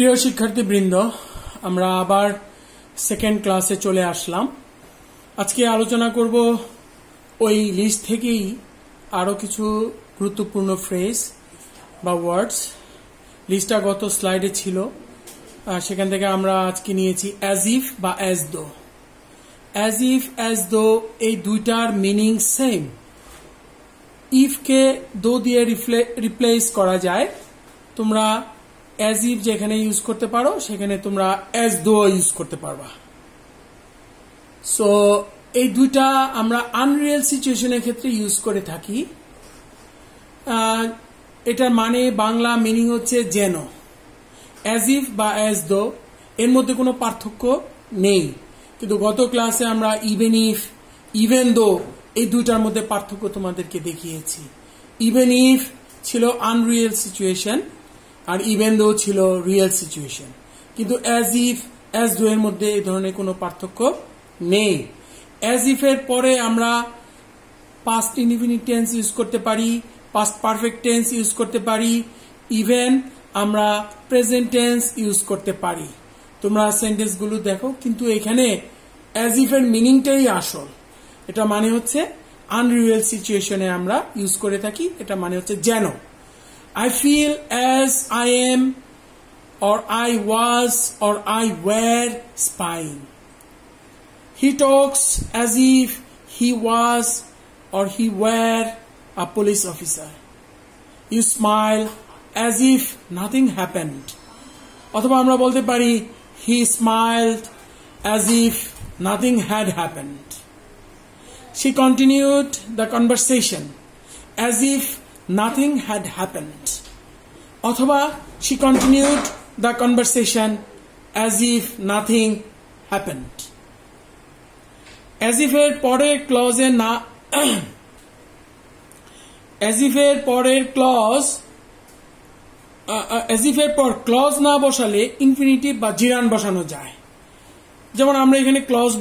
প্রিয় শিক্ষার্থীবৃন্দ, আমরা আবার সেকেন্ড ক্লাসে চলে আসলাম। আজকে আলোচনা করব ওই লিস্ট থেকেই আরো কিছু গুরুত্বপূর্ণ ফ্রেজ বা ওয়ার্ডস। লিস্টটা গত স্লাইডে ছিল, সেখান থেকে আমরা আজকে নিয়েছি অ্যাজ ইফ বা as though. As if, as though এই দুইটার মিনিং সেম। ইফকে দো দিয়ে রিপ্লেস করা যায়। তোমরা অ্যাজ ইফ যেখানে ইউজ করতে পারো সেখানে তোমরা অ্যাজ দো ইউজ করতে পারবা। সো এই দুইটা আমরা আনরিয়েল সিচুয়েশনের ক্ষেত্রে ইউজ করে থাকি। এটার মানে বাংলা মিনিং হচ্ছে যেন। অ্যাজ ইফ বা অ্যাজ দো এর মধ্যে কোনো পার্থক্য নেই, কিন্তু গত ক্লাসে আমরা ইভেন ইফ, ইভেন দো এই দুইটার মধ্যে পার্থক্য তোমাদেরকে দেখিয়েছি। ইভেন ইফ ছিল আনরিয়েল সিচুয়েশন আর ইভেন দো ছিল রিয়েল সিচুয়েশন, কিন্তু অ্যাজ ইফ, অ্যাজ দো এর মধ্যে এই ধরনের কোনো পার্থক্য নেই। অ্যাজ ইফ এর পরে আমরা পাস্ট ইনডিফিনিট টেন্স ইউজ করতে পারি, পাস্ট পারফেক্ট টেন্স ইউজ করতে পারি, ইভেন আমরা প্রেজেন্ট টেন্স ইউজ করতে পারি। তোমরা সেন্টেন্সগুলো দেখো, কিন্তু এখানে অ্যাজ ইফ এর মিনিংটাই আসল। এটা মানে হচ্ছে আনরিয়েল সিচুয়েশনে আমরা ইউজ করে থাকি। এটা মানে হচ্ছে যেন। I feel as I am, or I was, or I were spying. He talks as if he was, or he were a police officer. You smile as if nothing happened. অথবা আমরা বলতে পারি he smiled as if nothing had happened. She continued the conversation as if nothing had happened. অথবা she continued the conversation as if nothing happened. As if এর পরের ক্লজে না as if এর পরের ক্লজ as if এর পর clause না বসালে ইনফিনিটিভ বা জিরান বসানো যায়। যেমন আমরা এখানে ক্লজ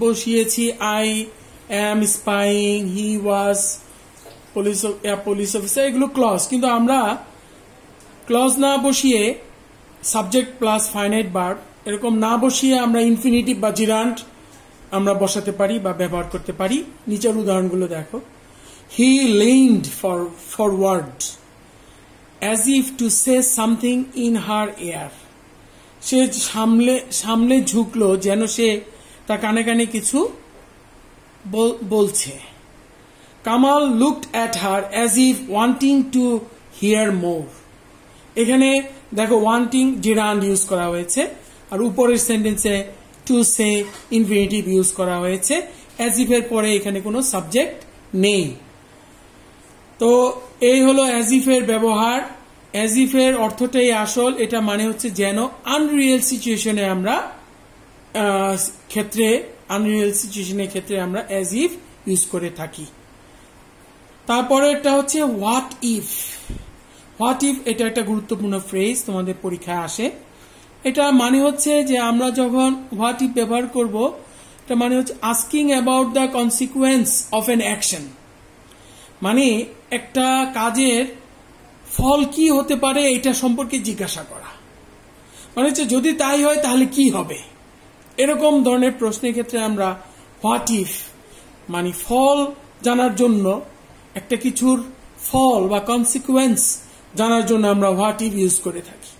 বসিয়েছি I am spying, he was police officer, এগুলো ক্লজ। কিন্তু আমরা ক্লজ না বসিয়ে সাবজেক্ট প্লাস ফাইনাইট ভার্ব এরকম না বসিয়ে আমরা ইনফিনিটিভ বা জিরান্ট আমরা বসাতে পারি বা ব্যবহার করতে পারি। নিচের উদাহরণগুলো দেখো। He leaned forward as if to say something in her ear. সে সামনে ঝুঁকলো যেন সে তার কানে কানে কিছু বলছে। Kamal looked at her as if wanting to hear more. এখানে দেখো ওয়ান্টিং জিরান্ড ইউজ করা হয়েছে, আর উপরের সেন্টেন্সে টু সে ইনফিনিটিভ ইউজ করা হয়েছে। অ্যাজ ইফ এর পরে এখানে কোনো সাবজেক্ট নেই। তো এই হলো অ্যাজ ইফ এর ব্যবহার। অ্যাজ ইফ এর অর্থটাই আসল। এটা মানে হচ্ছে যেন আনরিয়েল সিচুয়েশনে আমরা আনরিয়েল সিচুয়েশনের ক্ষেত্রে আমরা অ্যাজ ইফ ইউজ করে থাকি। তারপরে এটা হচ্ছে হোয়াট ইফ। হোয়াট ইফ এটা একটা গুরুত্বপূর্ণ ফ্রেজ, তোমাদের পরীক্ষায় আসে। এটা মানে হচ্ছে যে আমরা যখন হোয়াট ইফ ব্যবহার করব, এটা মানে হচ্ছে asking about the consequence of N action. মানে একটা কাজের ফল কি হতে পারে এটা সম্পর্কে জিজ্ঞাসা করা। মানে হচ্ছে যদি তাই হয় তাহলে কি হবে, এরকম ধরনের প্রশ্নের ক্ষেত্রে আমরা হোয়াট ইফ মানে ফল জানার জন্য, একটা কিছুর ফল বা কনসিকুয়েন্স জানার জন্য আমরা হোয়াট ইফ ইউজ করে থাকি।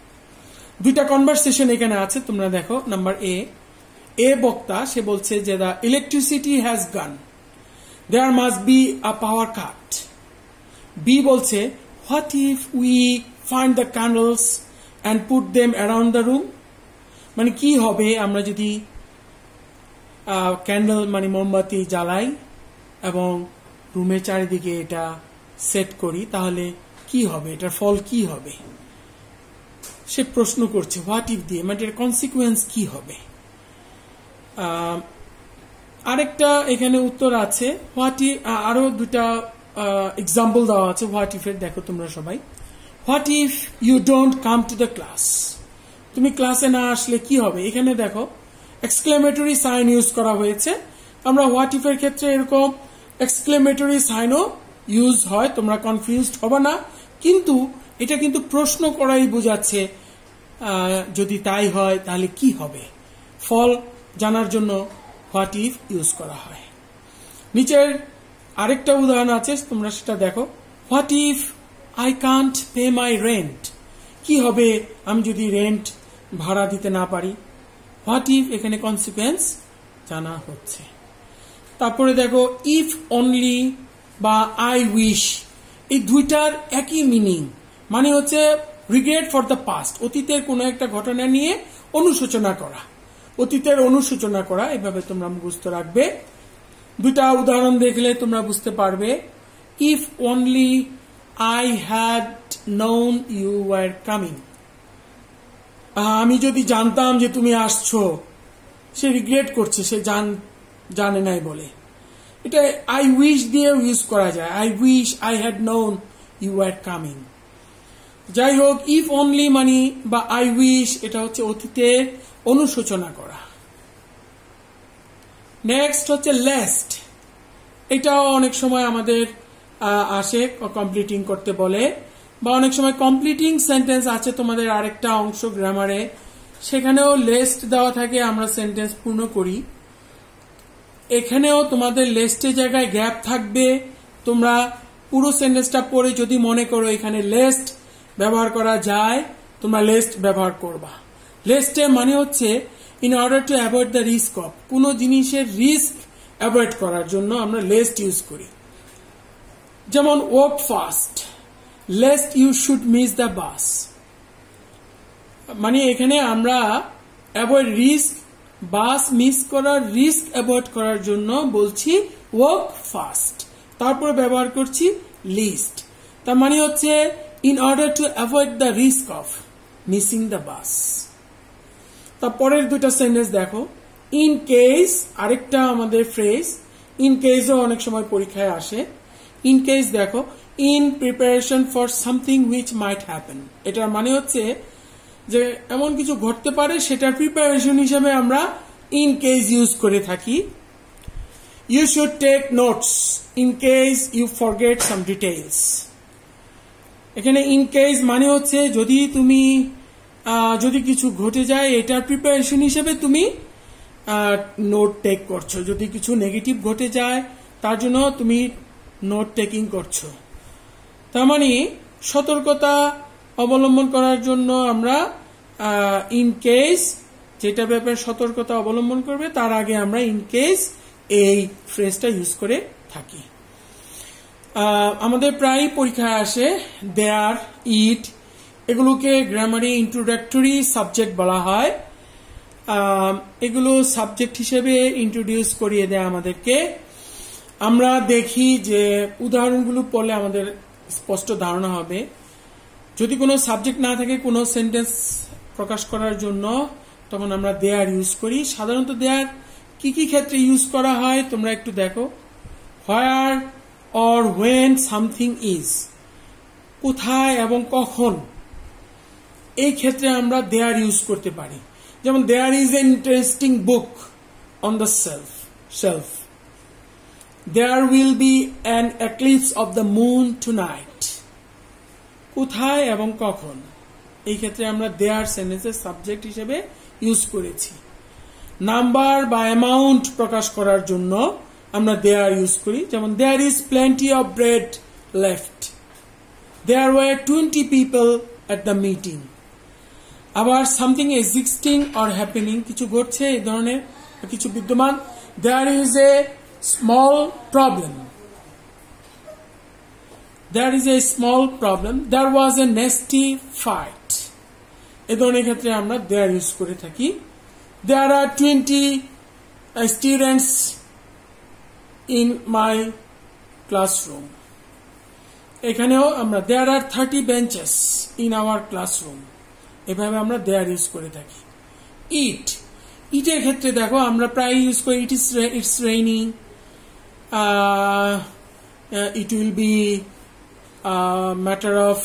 দুইটা কনভারসেশন এখানে আছে, তোমরা দেখো। নাম্বার এ বক্তা, সে বলছে যে the electricity has gone, there must be a power cut. B বলছে what if we find the candles and put them around the room. মানে কি হবে আমরা যদি ক্যান্ডেল মানে মোমবাতি জ্বালাই এবং রুমের চারিদিকে এটা সেট করি, তাহলে কি হবে, এটার ফল কি হবে। সে প্রশ্ন করছে হোয়াট ইফ দিয়ে, মানে এর কনসিকুয়েন্স কি হবে। আরেকটা এখানে উত্তর আছে হোয়াট ইফ, আরো দুটা এক্সাম্পল দেওয়া আছে হোয়াট ইফ এর। দেখো তোমরা সবাই। What if you don't come to the class. তুমি ক্লাসে না আসলে কি হবে। এখানে দেখো এক্সক্লেমেটরি সাইন ইউজ করা হয়েছে। আমরা হোয়াট ইফ এর ক্ষেত্রে এরকম এক্সক্লেমেটরি সাইনও ইউজ হয়, তোমরা কনফিউজড হবে না। কিন্তু এটা কিন্তু প্রশ্ন করাই বোঝাচ্ছে যদি তাই হয় তাহলে কি হবে, ফল জানার জন্য হোয়াট ইফ ইউজ করা হয়। নিচের আরেকটা উদাহরণ আছে, তোমরা সেটা দেখো। What if I can't pay my rent, কি হবে আমি যদি রেন্ট ভাড়া দিতে না পারি। হোয়াট ইফ এখানে কনসিকুয়েন্স জানা হচ্ছে। তারপরে দেখো ইফ অনলি বা আই উইশ, এই দুইটার একই মিনিং, মানে হচ্ছে রিগ্রেট ফর দ্য পাস্ট, অতীতের কোনো একটা ঘটনা নিয়ে অনুশোচনা করা, অতীতের অনুশোচনা করা, এভাবে তোমরা মুখস্থ রাখবে। দুইটা উদাহরণ দেখলে তোমরা বুঝতে পারবে। If only I had known you were coming, আমি যদি জানতাম যে তুমি আসছো, সে রিগ্রেট করছে, সে জানে নাই বলে। এটা আই উইশ দিয়ে ইউজ করা যায়, I wish I had known you are coming. যাই হোক, ইফ অনলি মানি বা আই উইশ, এটা হচ্ছে অতীতের অনুশোচনা করা। নেক্সট হচ্ছে লেস্ট, এটাও অনেক সময় আমাদের আসে কমপ্লিটিং করতে বলে, বা অনেক সময় কমপ্লিটিং সেন্টেন্স আছে তোমাদের আরেকটা অংশ গ্রামারে, সেখানেও লেস্ট দেওয়া থাকে, আমরা সেন্টেন্স পূর্ণ করি। এখানেও তোমাদের লেস্টের জায়গায় গ্যাপ থাকবে, তোমরা পুরো সেন্টেন্সটা পড়ে যদি মনে করো এখানে লেস্ট ব্যবহার করা যায়, তোমরা লেস্ট ব্যবহার করবা। লেস্টের মানে হচ্ছে in order to avoid the risk of, কোন জিনিসের রিস্ক অ্যাভয়েড করার জন্য আমরা লেস্ট ইউজ করি। যেমন walk fast, lest you should miss the bus, মানে এখানে আমরা অ্যাভয়েড রিস্ক, বাস মিস করার রিস্ক অ্যাভয়েড করার জন্য বলছি ওয়াক ফাস্ট, তারপরে ব্যবহার করছি লিস্ট। তার মানে হচ্ছে in order to avoid the risk of missing the bus. তারপরের দুটা সেন্টেন্স দেখো। ইন কেস, আরেকটা আমাদের ফ্রেজ, ইন কেসও অনেক সময় পরীক্ষায় আসে। ইন কেস দেখো, in preparation for something which might happen, এটার মানে হচ্ছে যে এমন কিছু ঘটতে পারে, সেটার প্রিপারেশন হিসেবে আমরা ইন কেস ইউজ করে থাকি। You should take notes in case you forget some details, এখানে ইন কেস মানে হচ্ছে যদি তুমি যদি কিছু ঘটে যায়, এটার প্রিপারেশন হিসেবে তুমি নোট টেক করছো, যদি কিছু নেগেটিভ ঘটে যায় তার জন্য তুমি নোট টেকিং করছো। তার মানে সতর্কতা অবলম্বন করার জন্য আমরা ইন কেস, যেটা ব্যাপারে সতর্কতা অবলম্বন করবে তার আগে আমরা ইন কেস এই ফ্রেজটা ইউজ করে থাকি। আমাদের প্রায় পরীক্ষায় আসে দেয়ার, ইট, এগুলোকে গ্রামারে ইন্ট্রোডাক্টরি সাবজেক্ট বলা হয়। এগুলো সাবজেক্ট হিসেবে ইন্ট্রোডিউস করিয়ে দেয় আমাদেরকে। আমরা দেখি যে উদাহরণগুলো পড়লে আমাদের স্পষ্ট ধারণা হবে। যদি কোনো সাবজেক্ট না থাকে কোনো সেন্টেন্স প্রকাশ করার জন্য, তখন আমরা দেয়ার ইউজ করি। সাধারণত দেয়ার কি কি ক্ষেত্রে ইউজ করা হয় তোমরা একটু দেখো। হোয়ার অর হোয়েন সামথিং ইজ, কোথায় এবং কখন, এই ক্ষেত্রে আমরা দেয়ার ইউজ করতে পারি। যেমন there is a interesting book on the shelf, there will be an eclipse of the moon tonight, কোথায় এবং কখন, এই ক্ষেত্রে আমরা দেয়ার সেন্টেন্সের সাবজেক্ট হিসেবে ইউজ করেছি। নাম্বার বা অ্যামাউন্ট প্রকাশ করার জন্য আমরা দেয়ার ইউজ করি। যেমন there is plenty of bread left, there were 20 people at the meeting. আবার সামথিং এক্সিস্টিং অর হ্যাপেনিং, কিছু ঘটছে এই ধরনের কিছু বিদ্যমান। There is a small problem, there is a small problem, there was a nasty fight, এই ধরনের ক্ষেত্রে আমরা there ইউজ করে থাকি। there are 20 students in my classroom, এখানেও আমরা there are 30 benches in our classroom, এভাবে আমরা there ইউজ করে থাকি। eat, eat-এর ক্ষেত্রে দেখো আমরা প্রায় ইউজ করি it's raining, it will be matter of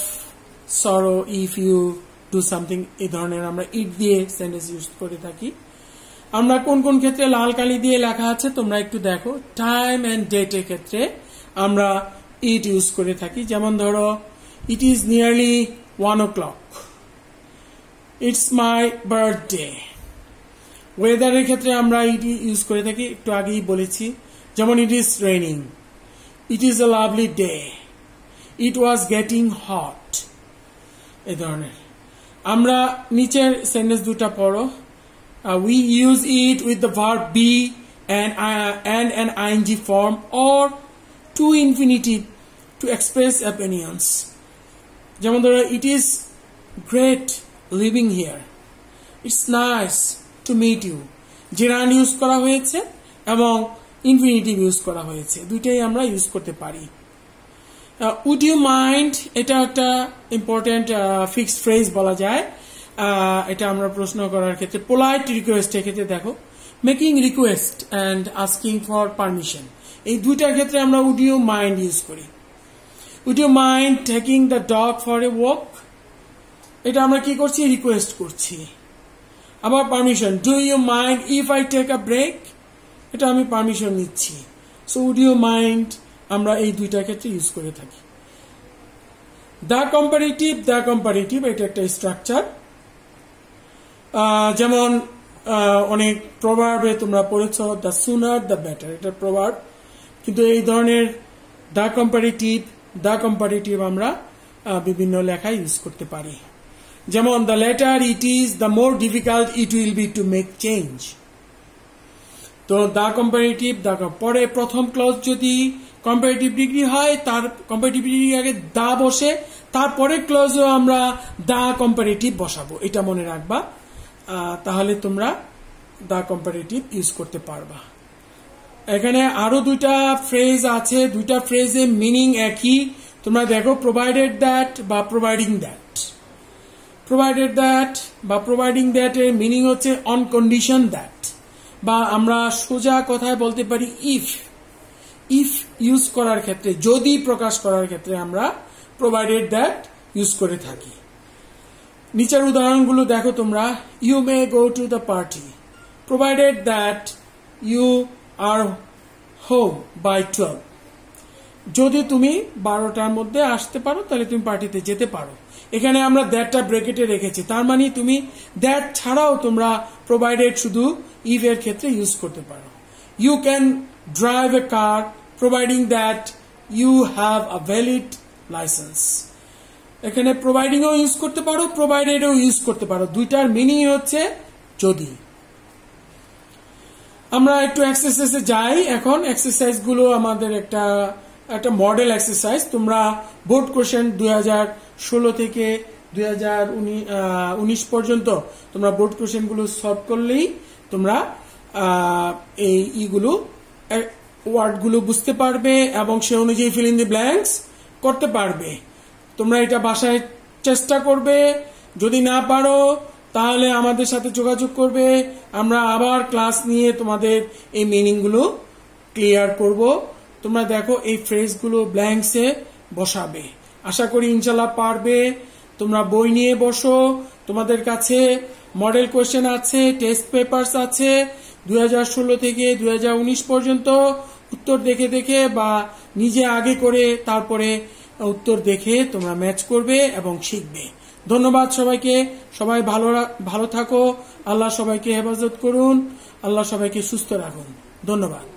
sorrow if you do something, এই ধরনের আমরা ইট দিয়ে সেন্টেন্স ইউজ করে থাকি। আমরা কোন কোন ক্ষেত্রে লাল কালি দিয়ে লেখা আছে তোমরা একটু দেখো। টাইম এন্ড ডেট এর ক্ষেত্রে আমরা ইট ইউজ করে থাকি। যেমন ধরো it is nearly 1 o'clock, it's my birthday. ওয়েদারের ক্ষেত্রে আমরা ইট ইউজ করে থাকি, একটু আগেই বলেছি, যেমন it is raining, it is a lovely day, it was getting hot, এই ধরনের। আমরা নিচের সেন্টেন্স দুটা পড়ো। We use it with the verb be and an ing form or to infinitive to express opinions. যেমন ধরো, it is great living here, it's nice to meet you, gerund use করা হয়েছে এবং ইনফিনিটিভ ইউজ করা হয়েছে, দুইটাই আমরা use করতে পারি। would you mind, এটা একটা ইম্পর্টেন্ট ফিক্সড ফ্রেজ বলা যায়। এটা আমরা প্রশ্ন করার ক্ষেত্রে, পোলাইট রিকোয়েস্টের ক্ষেত্রে দেখো, making request and asking for permission, এই দুইটার ক্ষেত্রে আমরা উড ইউ মাইন্ড ইউজ করি। Would you mind taking the dog for a walk, এটা আমরা কি করছি, রিকোয়েস্ট করছি। আবার permission, do you mind if I take a break, এটা আমি পারমিশন নিচ্ছি। সো উড ইউ মাইন্ড আমরা এই দুইটার ক্ষেত্রে ইউজ করে থাকি। দ্য কম্পারেটিভ এটা একটা স্ট্রাকচার। যেমন অনেক প্রভাবে তোমরা পড়েছ, দ্য সুনার দ্য বেটার, এটা প্রভাব, কিন্তু এই ধরনের দ্য কম্পারেটিভ আমরা বিভিন্ন লেখায় ইউজ করতে পারি। যেমন the letter it is, the more difficult it will be to make change. তো দ্য কম্পারেটিভ, পরে প্রথম ক্লজ যদি কম্পারেটিভ ডিগ্রি হয়, তার কম্পারেটিভ ডিগ্রি আগে দা বসে, তারপরে ক্লজও আমরা দা কম্পারেটিভ বসাবো, এটা মনে রাখবা। তাহলে তোমরা দা কম্পারেটিভ ইউজ করতে পারবা। এখানে আরো দুইটা ফ্রেজ আছে, দুইটা ফ্রেজে মিনিং একই। তোমরা দেখো, প্রোভাইডেড দ্যাট বা প্রোভাইডিং দ্যাট। প্রোভাইডেড দ্যাট বা প্রোভাইডিং দ্যাট এর মিনিং হচ্ছে অন কন্ডিশন দ্যাট, বা আমরা সোজা কথায় বলতে পারি ইফ ইউজ করার ক্ষেত্রে, যদি প্রকাশ করার ক্ষেত্রে আমরা প্রোভাইডেড দ্যাট ইউজ করে থাকি। নিচের উদাহরণগুলো দেখো তোমরা, you may go to the party provided that you are home by 12, যদি তুমি 12টার মধ্যে আসতে পারো তাহলে তুমি পার্টিতে যেতে পারো। এখানে আমরা দ্যাটটা ব্রেকেটে রেখেছি, তার মানে তুমি দ্যাট ছাড়াও তোমরা প্রোভাইডেড শুধু ইফ এর ক্ষেত্রে ইউজ করতে পারো। You can drive a car providing that you have a valid licence. এখানে প্রোভাইডিংও ইউজ করতে পারো, প্রোভাইডেডও ইউজ করতে পারো, দুইটার মিনিং হচ্ছে যদি। আমরা একটু এক্সারসাইজে যাই। এখন এক্সারসাইজ গুলো আমাদের একটা মডেল এক্সারসাইজ। তোমরা বোর্ড কোশ্চেন 2016 থেকে 2019 পর্যন্ত তোমরা বোর্ড কোশ্চেন গুলো সলভ করলেই তোমরা এই ওয়ার্ড গুলো বুঝতে পারবে এবং সে অনুযায়ী ফিল ইন দি ব্ল্যাঙ্কস করতে পারবে। তোমরা এটা বাসায় চেষ্টা করবে, যদি না পারো তাহলে আমাদের সাথে যোগাযোগ করবে, আমরা আবার ক্লাস নিয়ে তোমাদের এই মিনিং গুলো ক্লিয়ার করব। তোমরা দেখো, এই ফ্রেজগুলো ব্ল্যাঙ্কসে বসাবে, আশা করি ইনশাল্লাহ পারবে। তোমরা বই নিয়ে বসো, তোমাদের কাছে মডেল কোয়েশ্চেন আছে, টেস্ট পেপারস আছে 2016 থেকে 2019 পর্যন্ত। উত্তর দেখে দেখে বা নিজে আগে করে তারপরে উত্তর দেখে তোমরা ম্যাচ করবে এবং শিখবে। ধন্যবাদ সবাইকে, সবাই ভালো থাকো। আল্লাহ সবাইকে হেফাজত করুন, আল্লাহ সবাইকে সুস্থ রাখুন। ধন্যবাদ।